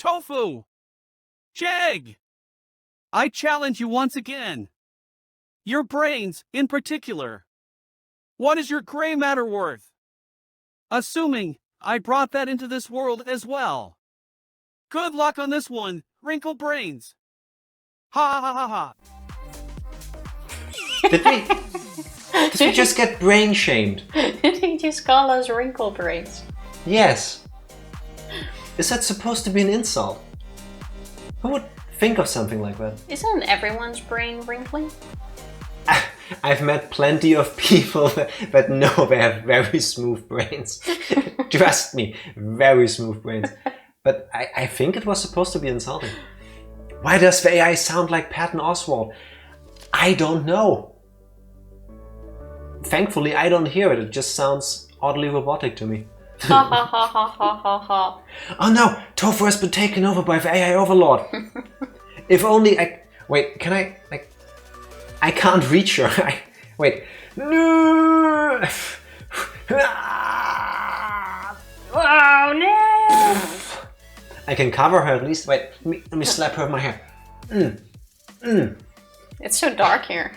Tofu! Jegg! I challenge you once again. Your brains, in particular. What is your gray matter worth? Assuming I brought that into this world as well. Good luck on this one, wrinkle brains. Ha ha ha ha. Did we just get brain shamed? Did he just call us wrinkle brains? Yes. Is that supposed to be an insult? Who would think of something like that? Isn't everyone's brain wrinkly? I've met plenty of people that know they have very smooth brains. Trust me, very smooth brains. But I think it was supposed to be insulting. Why does the AI sound like Patton Oswalt? I don't know. Thankfully, I don't hear it. It just sounds oddly robotic to me. Ha ha ha ha ha ha ha. Oh no! Tofu has been taken over by the AI Overlord. If only I... Wait, can I... I can't reach her. Wait. No! Oh no! I can cover her at least. Wait, let me slap her with my hair. It's so dark here.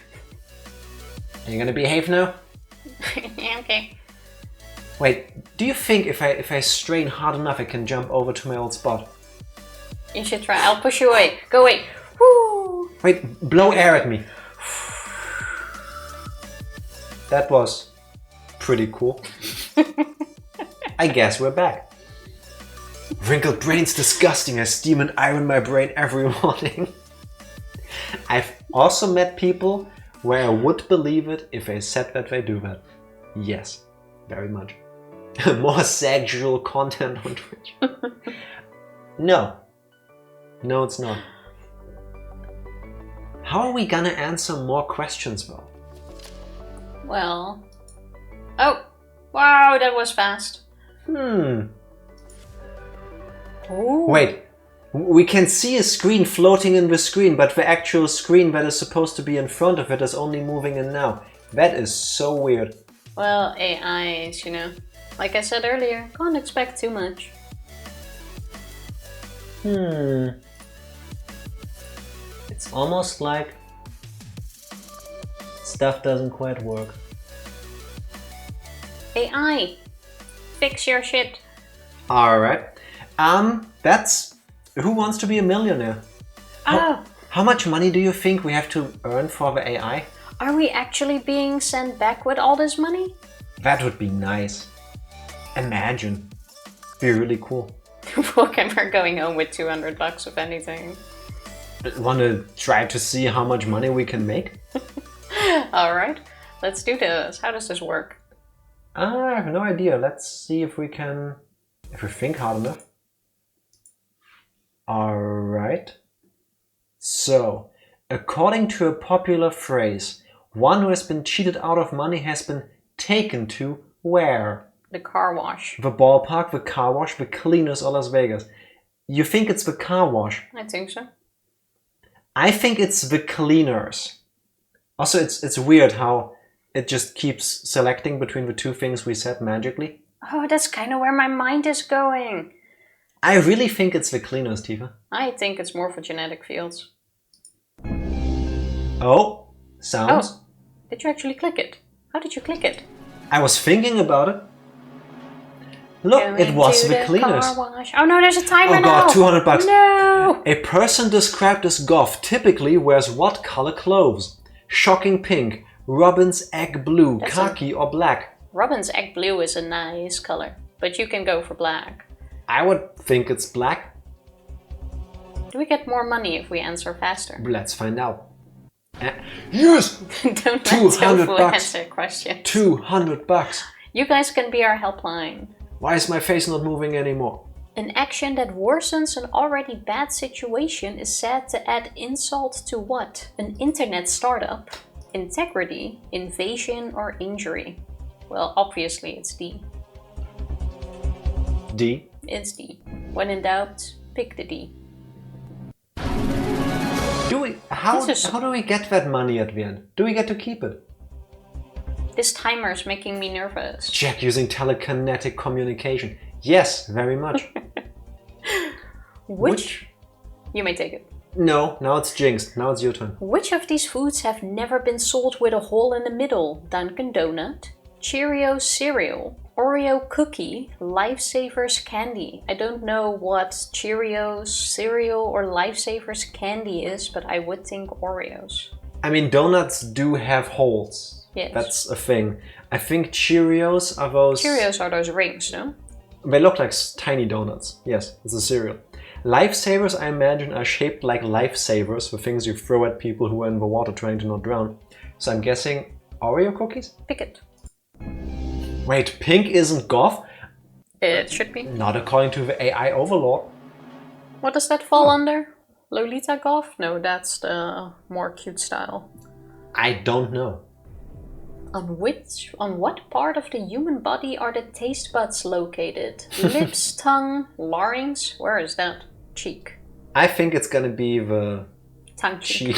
Are you gonna behave now? Yeah, okay. Wait, do you think if I strain hard enough I can jump over to my old spot? You should try. I'll push you away. Go away. Woo! Wait, blow air at me. That was pretty cool. I guess we're back. Wrinkled brain's disgusting. I steam and iron my brain every morning. I've also met people where I would believe it if I said that they do that. Yes, very much. More sexual content on Twitch. No. No, it's not. How are we gonna answer more questions though? Well... Oh! Wow, that was fast. Ooh. Wait. We can see a screen floating in the screen, but the actual screen that is supposed to be in front of it is only moving in now. That is so weird. Well, AIs, you know. Like I said earlier, can't expect too much. It's almost like stuff doesn't quite work. AI, fix your shit. Alright. That's Who Wants to Be a Millionaire? How much money do you think we have to earn for the AI? Are we actually being sent back with all this money? That would be nice. Imagine. Be really cool. Okay, we're going home with 200 bucks if anything. Want to try to see how much money we can make? Alright, let's do this. How does this work? I have no idea. Let's see if we can... if we think hard enough. Alright. So, according to a popular phrase, one who has been cheated out of money has been taken to where? The car wash. The ballpark, the car wash, the cleaners, or Las Vegas? You think it's the car wash? I think so. I think it's the cleaners. Also, it's weird how it just keeps selecting between the two things we said magically. Oh, that's kind of where my mind is going. I really think it's the cleaners, Tifa. I think it's more for genetic fields. Oh, sounds. Oh, did you actually click it? How did you click it? I was thinking about it. Look, it was the cleaners. Oh no, there's a timer now. Oh god, 200 bucks. No! A person described as goth typically wears what color clothes? Shocking pink, robin's egg blue, khaki or black? Robin's egg blue is a nice color, but you can go for black. I would think it's black. Do we get more money if we answer faster? Let's find out. Yes! Don't let 200 Tofu bucks. answer questions. 200 bucks. You guys can be our helpline. Why is my face not moving anymore? An action that worsens an already bad situation is said to add insult to what? An internet startup, integrity, invasion, or injury? Well, obviously it's D. D? It's D. When in doubt, pick the D. How do we get that money at the end? Do we get to keep it? This timer is making me nervous. Check using telekinetic communication. Yes, very much. Which? You may take it. No, now it's jinxed. Now it's your turn. Which of these foods have never been sold with a hole in the middle? Dunkin' Donut, Cheerios cereal, Oreo cookie, Lifesavers candy. I don't know what Cheerios cereal or Lifesavers candy is, but I would think Oreos. I mean, donuts do have holes. Yes. That's a thing. I think Cheerios are those... Cheerios are those rings, no? They look like tiny donuts. Yes, it's a cereal. Lifesavers, I imagine, are shaped like lifesavers, the things you throw at people who are in the water trying to not drown. So I'm guessing Oreo cookies? Pick it. Wait, pink isn't goth? It should be. Not according to the AI Overlord. What does that fall under? Lolita goth? No, that's the more cute style. I don't know. On what part of the human body are the taste buds located? Lips, tongue, larynx? Where is that? Cheek. I think it's gonna be the Tongue cheek.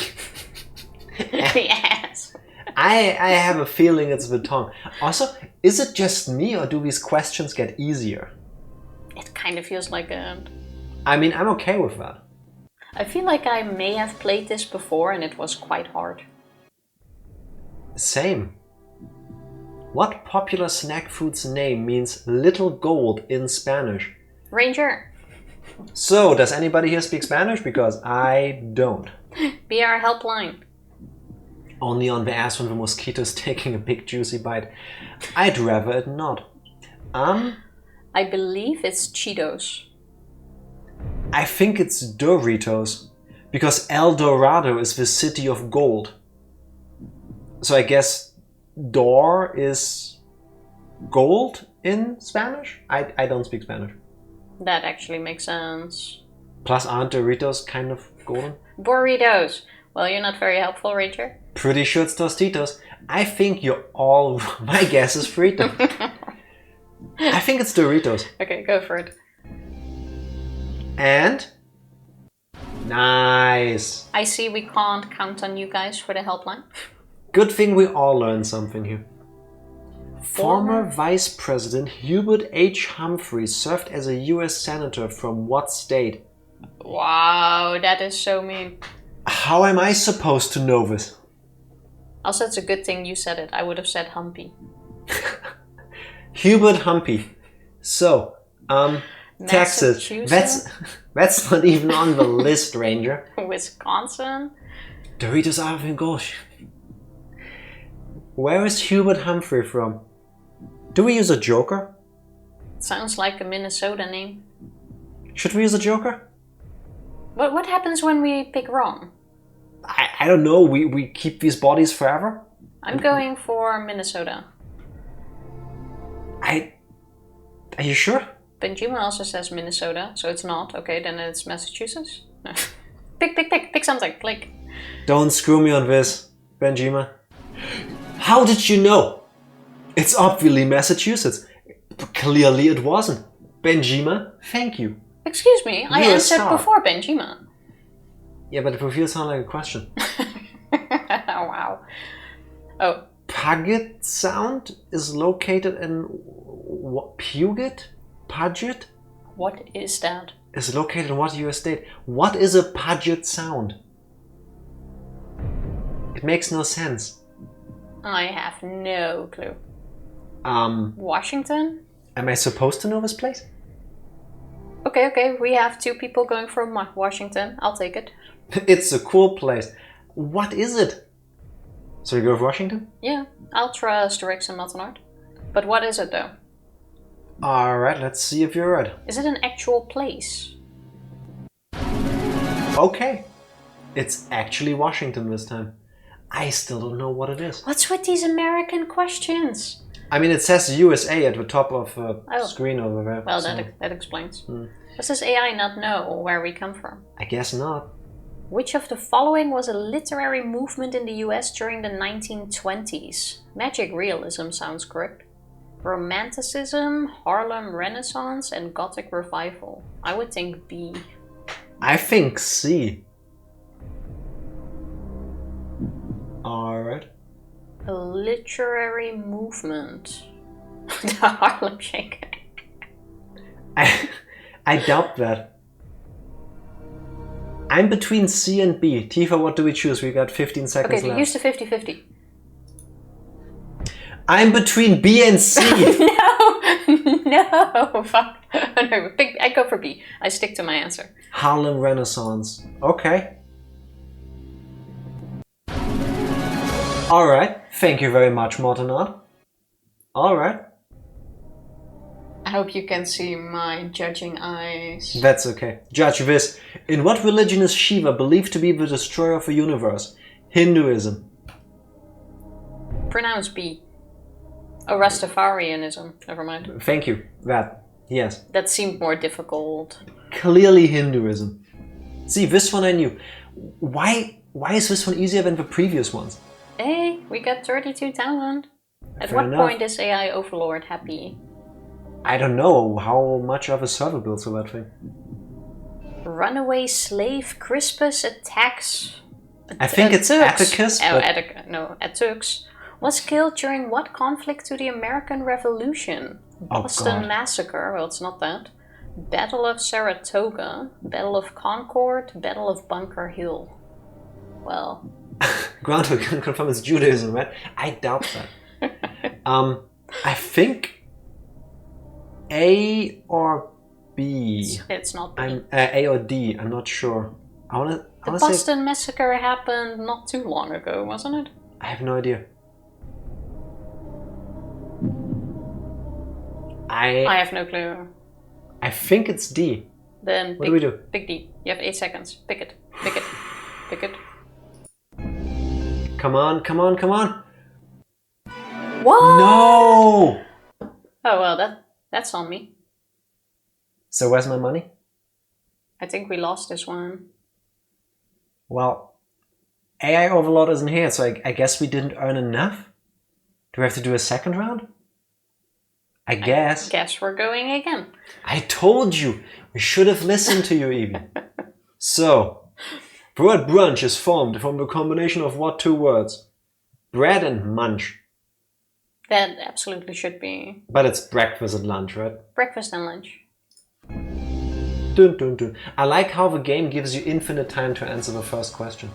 cheek. Yes. I have a feeling it's the tongue. Also, is it just me or do these questions get easier? It kind of feels like a... I mean, I'm okay with that. I feel like I may have played this before and it was quite hard. Same. What popular snack food's name means little gold in Spanish? Ranger, So, does anybody here speak Spanish? Because I don't. be our helpline. Only on the ass when the mosquito's taking a big juicy bite. I'd rather it not. I believe it's Cheetos. I think it's Doritos. Because El Dorado is the city of gold. So I guess Dor is gold in Spanish? I don't speak Spanish. That actually makes sense. Plus, aren't Doritos kind of golden? Burritos. Well, you're not very helpful, Ranger. Pretty sure it's Tostitos. I think you're all... My guess is Frito. I think it's Doritos. Okay, go for it. And... Nice. I see we can't count on you guys for the helpline. Good thing we all learned something here. Former Vice President Hubert H. Humphrey served as a US Senator from what state? Wow, that is so mean. How am I supposed to know this? Also, it's a good thing you said it. I would have said Humpy. Hubert Humpy. So, Texas. That's not even on the list, Ranger. Wisconsin? Doritos are in Gosh. Where is Hubert Humphrey from? Do we use a joker? Sounds like a Minnesota name. Should we use a joker? But what happens when we pick wrong? I don't know. We keep these bodies forever? I'm going for Minnesota. Are you sure? Benjamin also says Minnesota, so it's not. Okay, then it's Massachusetts. No. Pick something. Click. Don't screw me on this, Benjima. How did you know? It's obviously Massachusetts. Clearly it wasn't. Benjima, thank you. Excuse me, I You're a answered star. before Benjamin. Yeah, but it will sound like a question. Oh, wow. Oh, Puget Sound is located in what? Puget? Puget? what is that? Is located in what US state? What is a Puget Sound? It makes no sense. I have no clue. Am Washington? I supposed to know this place? Okay, we have two people going from Washington. I'll take it. It's a cool place. What is it? So you go with Washington? Yeah, I'll trust Rex and Matenard. But what is it though? Alright, let's see if you're right. Is it an actual place? Okay. It's actually Washington this time. I still don't know what it is. What's with these American questions? I mean, it says USA at the top of the Oh. screen over there. Well, so that explains. Does this AI not know where we come from? I guess not. Which of the following was a literary movement in the US during the 1920s? Magic realism sounds correct. Romanticism, Harlem Renaissance, and Gothic revival. I would think B. I think C. Alright. A literary movement. The Harlem Shake. I doubt that. I'm between C and B. Tifa, what do we choose? We got 15 seconds Okay, left. use the 50-50. I'm between B and C. No, fuck. No, I go for B. I stick to my answer. Harlem Renaissance. Okay. Alright. Thank you very much, Mortenard. Alright. I hope you can see my judging eyes. That's okay. Judge this. In what religion is Shiva believed to be the destroyer of the universe? Hinduism. Pronounce B. Oh, Rastafarianism. Never mind. Thank you. That. Yes. That seemed more difficult. Clearly Hinduism. See, this one I knew. Why is this one easier than the previous ones? Hey, we got 32,000. At Fair what enough. point is AI Overlord happy? I don't know how much of a server built for that thing. Runaway slave Crispus attacks... I think it's Atticus, Oh, but- Atticus. Was killed during what conflict to the American Revolution? Oh, Boston God. Massacre, well, it's not that. Battle of Saratoga, Battle of Concord, Battle of Bunker Hill. Well, Gauntlet can confirm it's Judaism, right? I doubt that. I think A or B. it's not B. I'm A or D. I'm not sure. I wanna The say. Boston Massacre happened not too long ago, wasn't it? I have no idea. I have no clue. I think it's D. Then What do we do? Pick D. You have 8 seconds. Pick it. Pick it. Pick it. Come on, come on, come on! What? No! Oh well, that's on me. So where's my money? I think we lost this one. Well, AI Overlord isn't here, so I guess we didn't earn enough? Do we have to do a second round? I guess. Guess we're going again. I told you! We should have listened to you even. So, the word brunch is formed from the combination of what two words? Bread and munch. That absolutely should be But it's breakfast and lunch, right? breakfast and lunch. Dun, dun, dun. I like how the game gives you infinite time to answer the first question.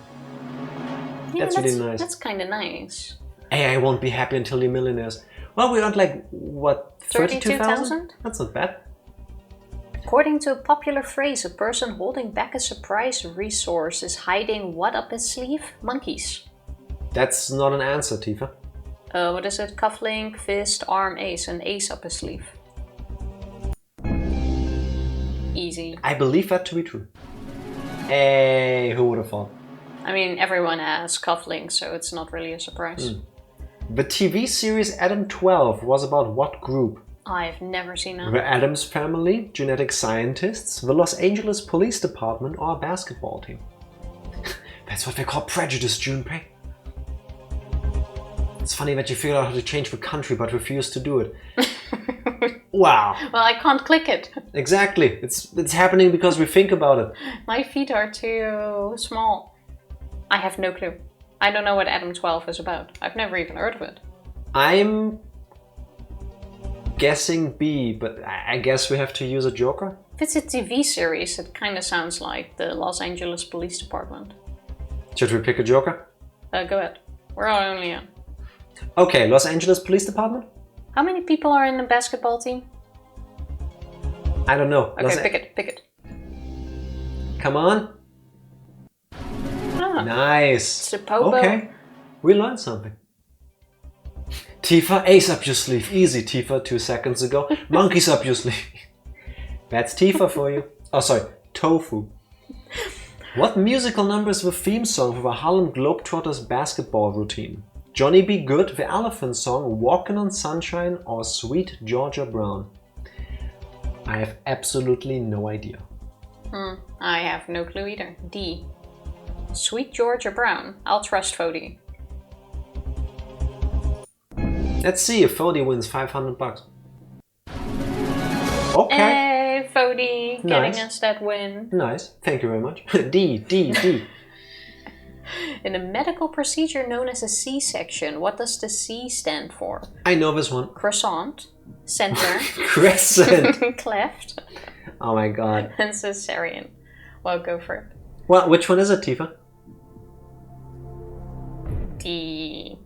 Yeah, That's really nice. That's kind of nice. AI won't be happy until you're millionaires. Well, we earned like, what, 32,000? That's not bad. According to a popular phrase, a person holding back a surprise resource is hiding what up his sleeve? Monkeys. That's not an answer, Tifa. What is it? Cufflink, fist, arm, ace. An ace up his sleeve. Easy. I believe that to be true. Hey, who would have thought? I mean, everyone has cufflinks, so it's not really a surprise. The TV series Adam 12 was about what group? I've never seen that. The Addams Family, genetic scientists, the Los Angeles Police Department, or a basketball team? That's what they call prejudice, Junpei. It's funny that you figured out how to change the country but refused to do it. Wow. Well, I can't click it. Exactly. It's happening because we think about it. My feet are too small. I have no clue. I don't know what Adam 12 is about. I've never even heard of it. I'm guessing B, but I guess we have to use a joker? If it's a TV series, it kind of sounds like the Los Angeles Police Department. Should we pick a joker? Go ahead. We're only on. Okay, Los Angeles Police Department? How many people are in the basketball team? I don't know. Okay, pick it. Come on. Ah, Nice. it's the Popo. Okay, we learned something. Tifa, ace up your sleeve. Easy, Tifa, 2 seconds ago. Monkeys up your sleeve. That's Tifa for you. Oh, sorry, Tofu. What musical number is the theme song for the Harlem Globetrotters basketball routine? Johnny B. Good, the Elephant Song, Walkin' on Sunshine, or Sweet Georgia Brown? I have absolutely no idea. I have no clue either. D. Sweet Georgia Brown. I'll trust Fody. Let's see if Fody wins $500. Okay. Hey, Fody, getting Nice. us that win. Nice. Thank you very much. D. In a medical procedure known as a C-section, what does the C stand for? I know this one. Croissant, center, Crescent. cleft, Oh my god. and cesarean. Well, go for it. Well, which one is it, Tifa? D.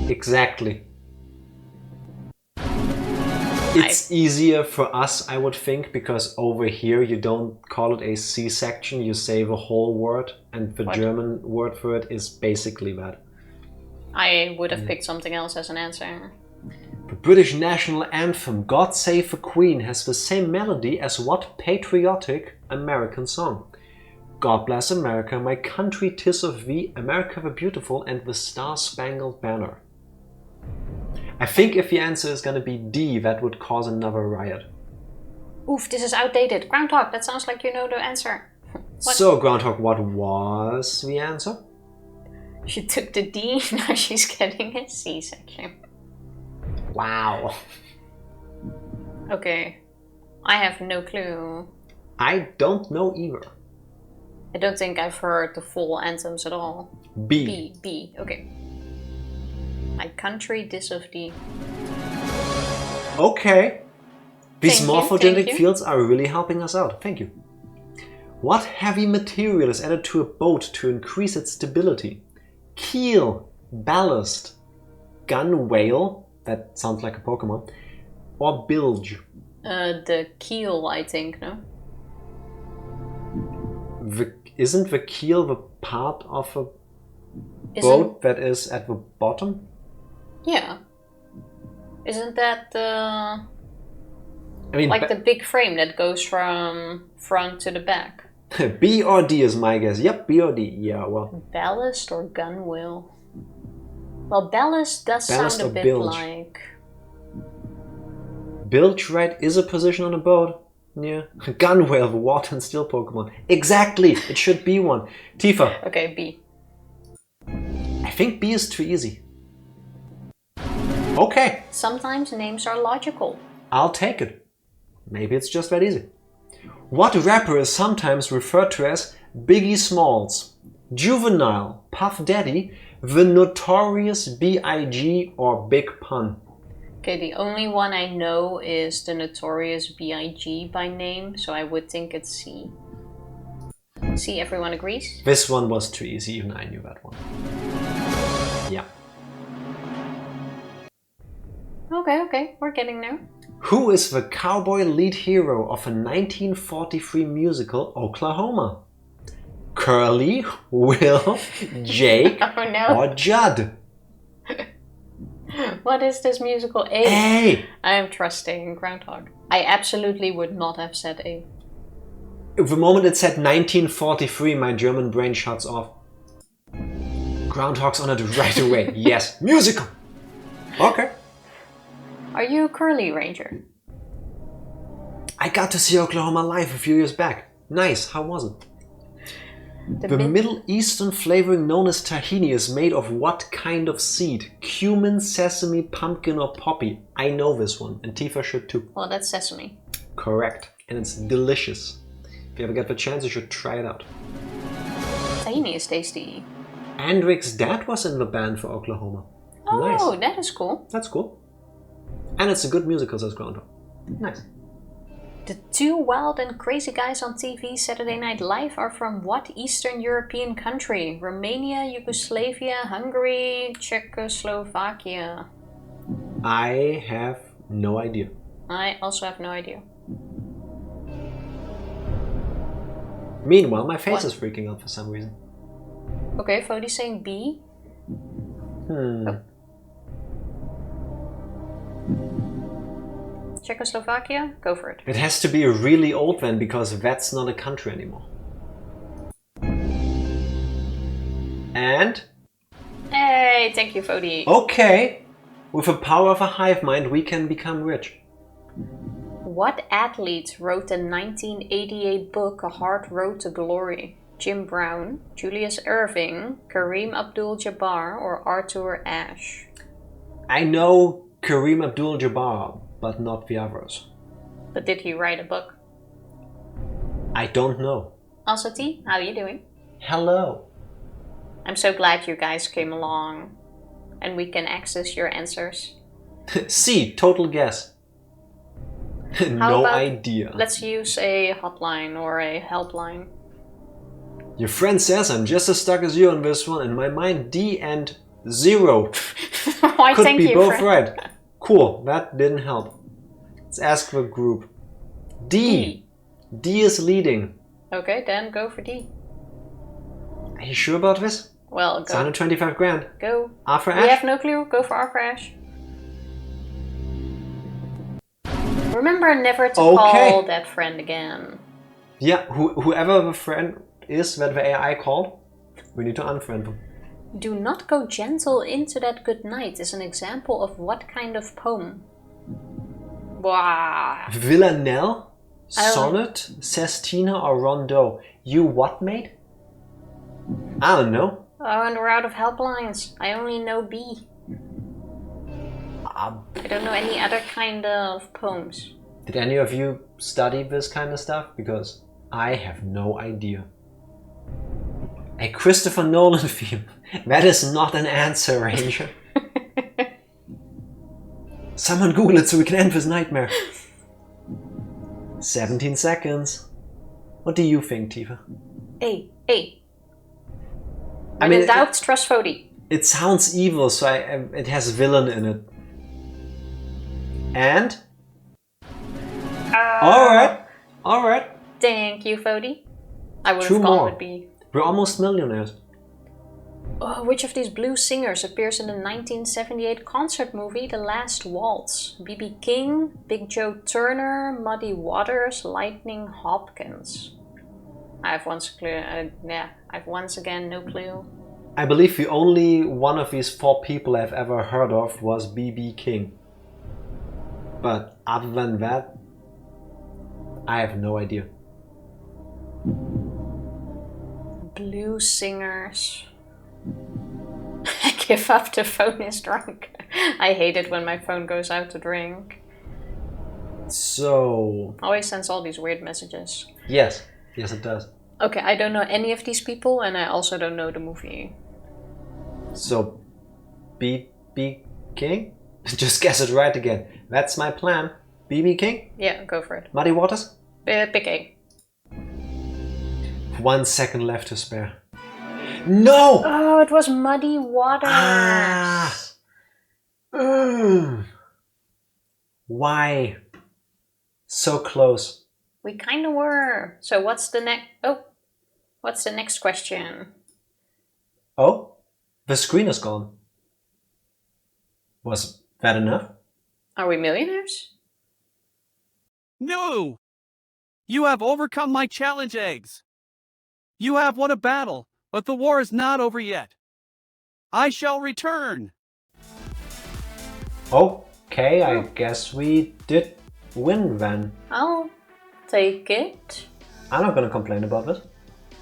Exactly. It's easier for us, I would think, because over here you don't call it a C-section, you say the whole word, and the German word for it is basically that. I would have picked something else as an answer. The British national anthem, God Save the Queen, has the same melody as what patriotic American song? God Bless America, My Country 'Tis of Thee, America the Beautiful, and the Star-Spangled Banner. I think if the answer is gonna be D, that would cause another riot. Oof, this is outdated. Groundhog, that sounds like you know the answer. What? So, Groundhog, what was the answer? She took the D, now she's getting a C-section. Wow. Okay, I have no clue. I don't know either. I don't think I've heard the full anthems at all. B. B, okay. My country, this of thee. Okay. These Thank you, morphogenic thank you. fields are really helping us out. Thank you. What heavy material is added to a boat to increase its stability? Keel, ballast, gunwale, that sounds like a Pokemon, or bilge? The keel, I think, no? Isn't the keel the part of a boat that is at the bottom? Yeah. Isn't that the... I mean, like the big frame that goes from front to the back? B or D is my guess. Yep, B or D. Yeah, well. Ballast or gunwale? Well, ballast does Ballast sound a or bit bilge? like... Bilge, right, is a position on a boat. Yeah. Gunwale, the water and steel Pokemon. Exactly! It should be one. Tifa. Okay, B. I think B is too easy. Okay. Sometimes names are logical. I'll take it. Maybe it's just that easy. What rapper is sometimes referred to as Biggie Smalls, Juvenile, Puff Daddy, the Notorious B.I.G. or Big Pun? Okay, the only one I know is the Notorious B.I.G. by name, so I would think it's C. C, everyone agrees? This one was too easy, even I knew that one. Yeah. Okay, we're getting there. Who is the cowboy lead hero of a 1943 musical Oklahoma? Curly, Will, Jake, Oh no. or Judd? What is this musical? A. A! I am trusting Groundhog. I absolutely would not have said A. The moment it said 1943, my German brain shuts off. Groundhog's on it right away. Yes, musical! Okay. Are you a Curly Ranger? I got to see Oklahoma live a few years back. Nice, how was it? The Middle Eastern flavoring known as tahini is made of what kind of seed? Cumin, sesame, pumpkin, or poppy? I know this one, and Tifa should too. Well, that's sesame. Correct, and it's delicious. If you ever get the chance, you should try it out. Tahini is tasty. Andrick's dad was in the band for Oklahoma. Oh, Nice. that is cool. That's cool. And it's a good musical, says Groundhog. Nice. The two wild and crazy guys on TV Saturday Night Live are from what Eastern European country? Romania, Yugoslavia, Hungary, Czechoslovakia. I have no idea. I also have no idea. Meanwhile, my face What? is freaking out for some reason. Okay, Fodi's saying B. Czechoslovakia? Go for it. It has to be really old then, because that's not a country anymore. And? Hey, thank you, Fodi. Okay! With the power of a hive mind, we can become rich. What athlete wrote the 1988 book A Hard Road to Glory? Jim Brown, Julius Erving, Kareem Abdul-Jabbar, or Arthur Ashe? I know Kareem Abdul-Jabbar, but not the others. But did he write a book? I don't know. Also, T, how are you doing? Hello. I'm so glad you guys came along and we can access your answers. C, total guess. No about- idea. Let's use a hotline or a helpline. Your friend says I'm just as stuck as you on this one. In my mind, D and 0 Why, could thank be you, both friend. right. Cool, that didn't help. Let's ask the group. D. D is leading. Okay, then go for D. Are you sure about this? Well, It's go. 125 grand. Go. After We Ash? have no clue. Go for Arthur Ashe. Remember never to call that friend again. Yeah, whoever the friend is that the AI called, we need to unfriend them. Do not go gentle into that good night is an example of what kind of poem? Wow. Villanelle, sonnet, sestina, or rondeau? You what, mate? I don't know. Oh, and we're out of helplines. I only know B. I don't know any other kind of poems. Did any of you study this kind of stuff? Because I have no idea. A Christopher Nolan film. That is not an answer, Ranger. Someone Google it so we can end this nightmare. 17 seconds. What do you think, Tifa? A. I mean, in doubt, trust Fody. It sounds evil, so it has villain in it. And? Alright. Thank you, Fody. I would Two have gone more. with B. We're almost millionaires. Oh, which of these blues singers appears in the 1978 concert movie The Last Waltz? B.B. King, Big Joe Turner, Muddy Waters, Lightning Hopkins. I have once again no clue. I believe the only one of these 4 people I've ever heard of was B.B. King. But other than that, I have no idea. Blues singers. I give up, the phone is drunk. I hate it when my phone goes out to drink. So... Always sends all these weird messages. Yes it does. Okay, I don't know any of these people and I also don't know the movie. So, B.B. King? Just guess it right again. That's my plan. B.B. King? Yeah, go for it. Muddy Waters? Pick A. 1 second left to spare. No! Oh, it was Muddy Waters. Why? So close. We kind of were. So what's the next? Oh, what's the next question? Oh, the screen is gone. Was that enough? Are we millionaires? No! You have overcome my challenge, eggs. You have won a battle, but the war is not over yet. I shall return. Okay, I guess we did win then. I'll take it. I'm not gonna complain about this.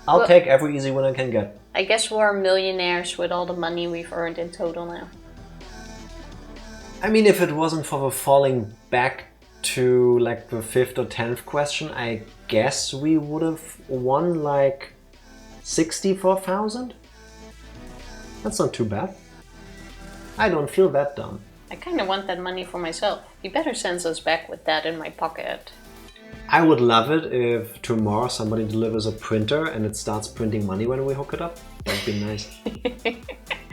I'll take every easy win I can get. I guess we're millionaires with all the money we've earned in total now. I mean, if it wasn't for the falling back to like the 5th or 10th question, I guess we would have won like 64,000? That's not too bad. I don't feel that dumb. I kind of want that money for myself. You better send us back with that in my pocket. I would love it if tomorrow somebody delivers a printer and it starts printing money when we hook it up. That'd be nice.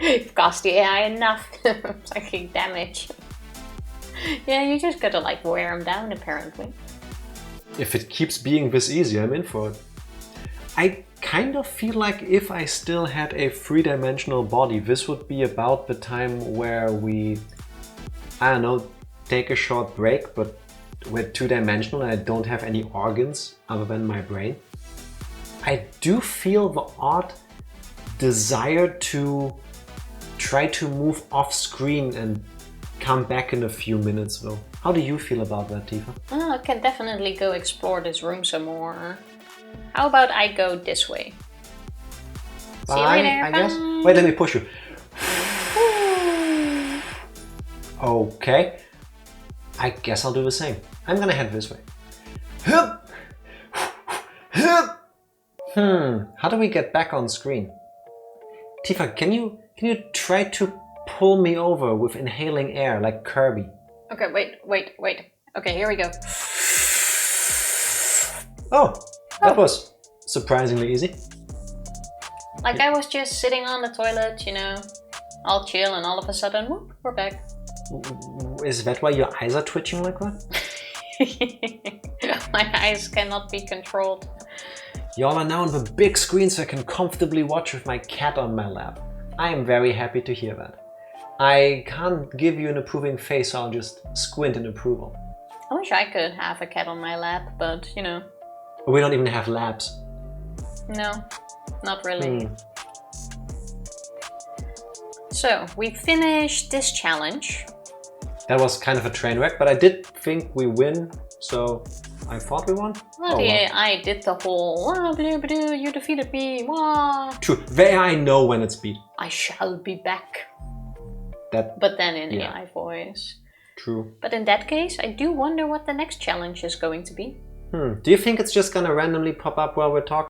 You've cost the AI enough psychic damage. Yeah, you just gotta like wear them down apparently. If it keeps being this easy, I'm in for it. I kind of feel like if I still had a 3-dimensional body, this would be about the time where we, I don't know, take a short break, but we're 2-dimensional and I don't have any organs other than my brain. I do feel the odd desire to try to move off screen and come back in a few minutes though. How do you feel about that, Tifa? I can definitely go explore this room some more. How about I go this way? See you Bye, later. I guess. Bye. Wait, let me push you. Okay. I guess I'll do the same. I'm gonna head this way. How do we get back on screen? Tifa, can you try to pull me over with inhaling air like Kirby? Okay, wait. Okay, here we go. Oh, that was surprisingly easy. Like I was just sitting on the toilet, you know, all chill, and all of a sudden, whoop, we're back. Is that why your eyes are twitching like that? My eyes cannot be controlled. Y'all are now on the big screen so I can comfortably watch with my cat on my lap. I am very happy to hear that. I can't give you an approving face, so I'll just squint in approval. I wish I could have a cat on my lap, but you know. We don't even have laps. No, not really. So, we finished this challenge. That was kind of a train wreck, but I did think we win, so I thought we won. Well, the AI did the whole, "Wah, blah, blah, blah, you defeated me, wah." True, the AI know when it's beat. I shall be back. That, but then in AI voice. True. But in that case, I do wonder what the next challenge is going to be. Do you think it's just gonna randomly pop up while we're talking?